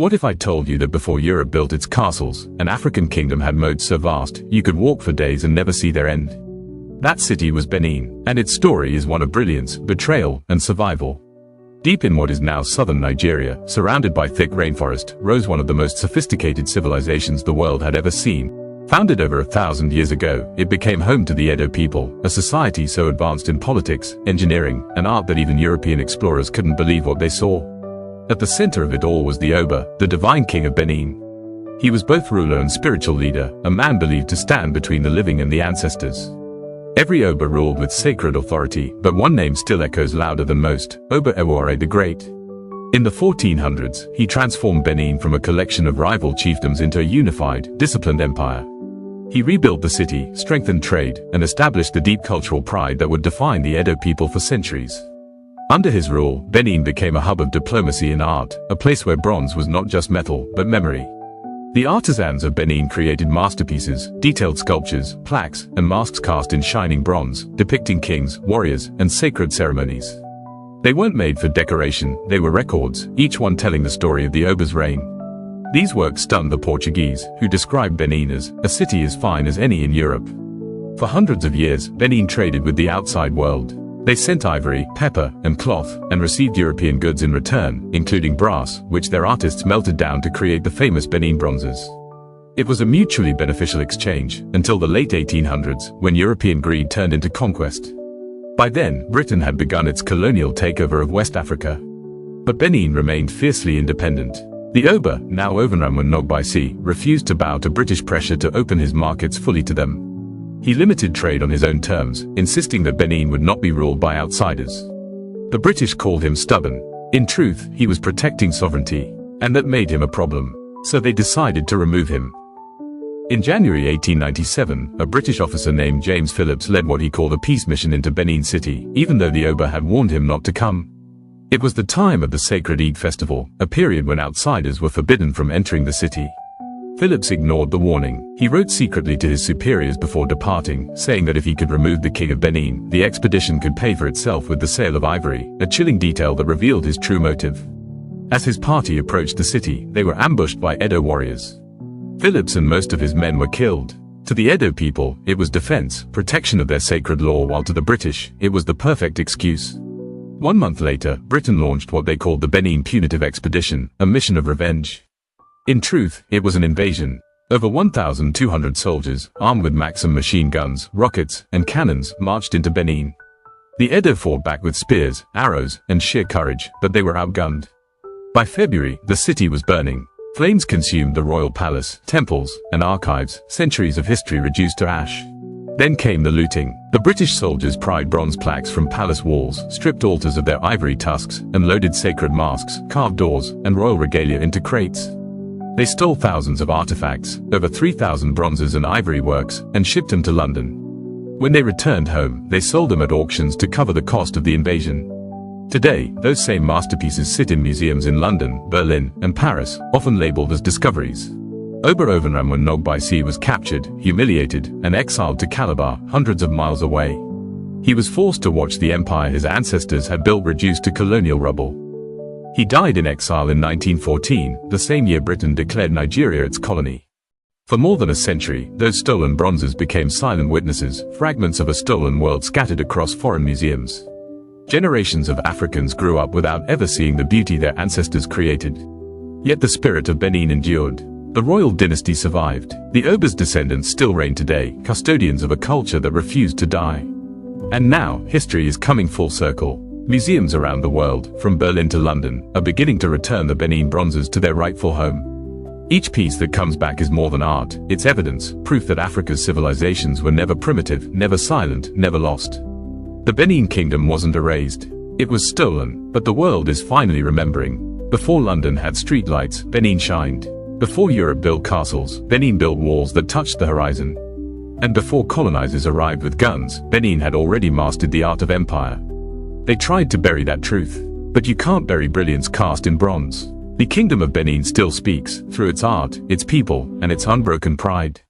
What if I told you that before Europe built its castles, an African kingdom had moats so vast, you could walk for days and never see their end? That city was Benin, and its story is one of brilliance, betrayal, and survival. Deep in what is now southern Nigeria, surrounded by thick rainforest, rose one of the most sophisticated civilizations the world had ever seen. Founded over 1,000 years ago, it became home to the Edo people, a society so advanced in politics, engineering, and art that even European explorers couldn't believe what they saw. At the center of it all was the Oba, the divine king of Benin. He was both ruler and spiritual leader, a man believed to stand between the living and the ancestors. Every Oba ruled with sacred authority, but one name still echoes louder than most: Oba Ewuare the Great. In the 1400s, he transformed Benin from a collection of rival chiefdoms into a unified, disciplined empire. He rebuilt the city, strengthened trade, and established the deep cultural pride that would define the Edo people for centuries. Under his rule, Benin became a hub of diplomacy and art, a place where bronze was not just metal, but memory. The artisans of Benin created masterpieces, detailed sculptures, plaques, and masks cast in shining bronze, depicting kings, warriors, and sacred ceremonies. They weren't made for decoration, they were records, each one telling the story of the Oba's reign. These works stunned the Portuguese, who described Benin as a city as fine as any in Europe. For hundreds of years, Benin traded with the outside world. They sent ivory, pepper, and cloth, and received European goods in return, including brass, which their artists melted down to create the famous Benin bronzes. It was a mutually beneficial exchange, until the late 1800s, when European greed turned into conquest. By then, Britain had begun its colonial takeover of West Africa. But Benin remained fiercely independent. The Oba, now overrun by sea, refused to bow to British pressure to open his markets fully to them. He limited trade on his own terms, insisting that Benin would not be ruled by outsiders. The British called him stubborn. In truth, he was protecting sovereignty, and that made him a problem. So they decided to remove him. In January 1897, a British officer named James Phillips led what he called a peace mission into Benin City, even though the Oba had warned him not to come. It was the time of the sacred Eid festival, a period when outsiders were forbidden from entering the city. Phillips ignored the warning. He wrote secretly to his superiors before departing, saying that if he could remove the king of Benin, the expedition could pay for itself with the sale of ivory, a chilling detail that revealed his true motive. As his party approached the city, they were ambushed by Edo warriors. Phillips and most of his men were killed. To the Edo people, it was defense, protection of their sacred law, while to the British, it was the perfect excuse. 1 month later, Britain launched what they called the Benin Punitive Expedition, a mission of revenge. In truth, it was an invasion. Over 1,200 soldiers, armed with Maxim machine guns, rockets, and cannons, marched into Benin. The Edo fought back with spears, arrows, and sheer courage, but they were outgunned. By February, the city was burning. Flames consumed the royal palace, temples, and archives, centuries of history reduced to ash. Then came the looting. The British soldiers pried bronze plaques from palace walls, stripped altars of their ivory tusks, and loaded sacred masks, carved doors, and royal regalia into crates. They stole thousands of artifacts, over 3,000 bronzes and ivory works, and shipped them to London. When they returned home, they sold them at auctions to cover the cost of the invasion. Today, those same masterpieces sit in museums in London, Berlin, and Paris, often labeled as discoveries. Oba Ewuare by sea was captured, humiliated, and exiled to Calabar, hundreds of miles away. He was forced to watch the empire his ancestors had built reduced to colonial rubble. He died in exile in 1914, the same year Britain declared Nigeria its colony. For more than a century, those stolen bronzes became silent witnesses, fragments of a stolen world scattered across foreign museums. Generations of Africans grew up without ever seeing the beauty their ancestors created. Yet the spirit of Benin endured. The royal dynasty survived. The Oba's descendants still reign today, custodians of a culture that refused to die. And now, history is coming full circle. Museums around the world, from Berlin to London, are beginning to return the Benin bronzes to their rightful home. Each piece that comes back is more than art, it's evidence, proof that Africa's civilizations were never primitive, never silent, never lost. The Benin kingdom wasn't erased. It was stolen, but the world is finally remembering. Before London had streetlights, Benin shined. Before Europe built castles, Benin built walls that touched the horizon. And before colonizers arrived with guns, Benin had already mastered the art of empire. They tried to bury that truth. But you can't bury brilliance cast in bronze. The kingdom of Benin still speaks, through its art, its people, and its unbroken pride.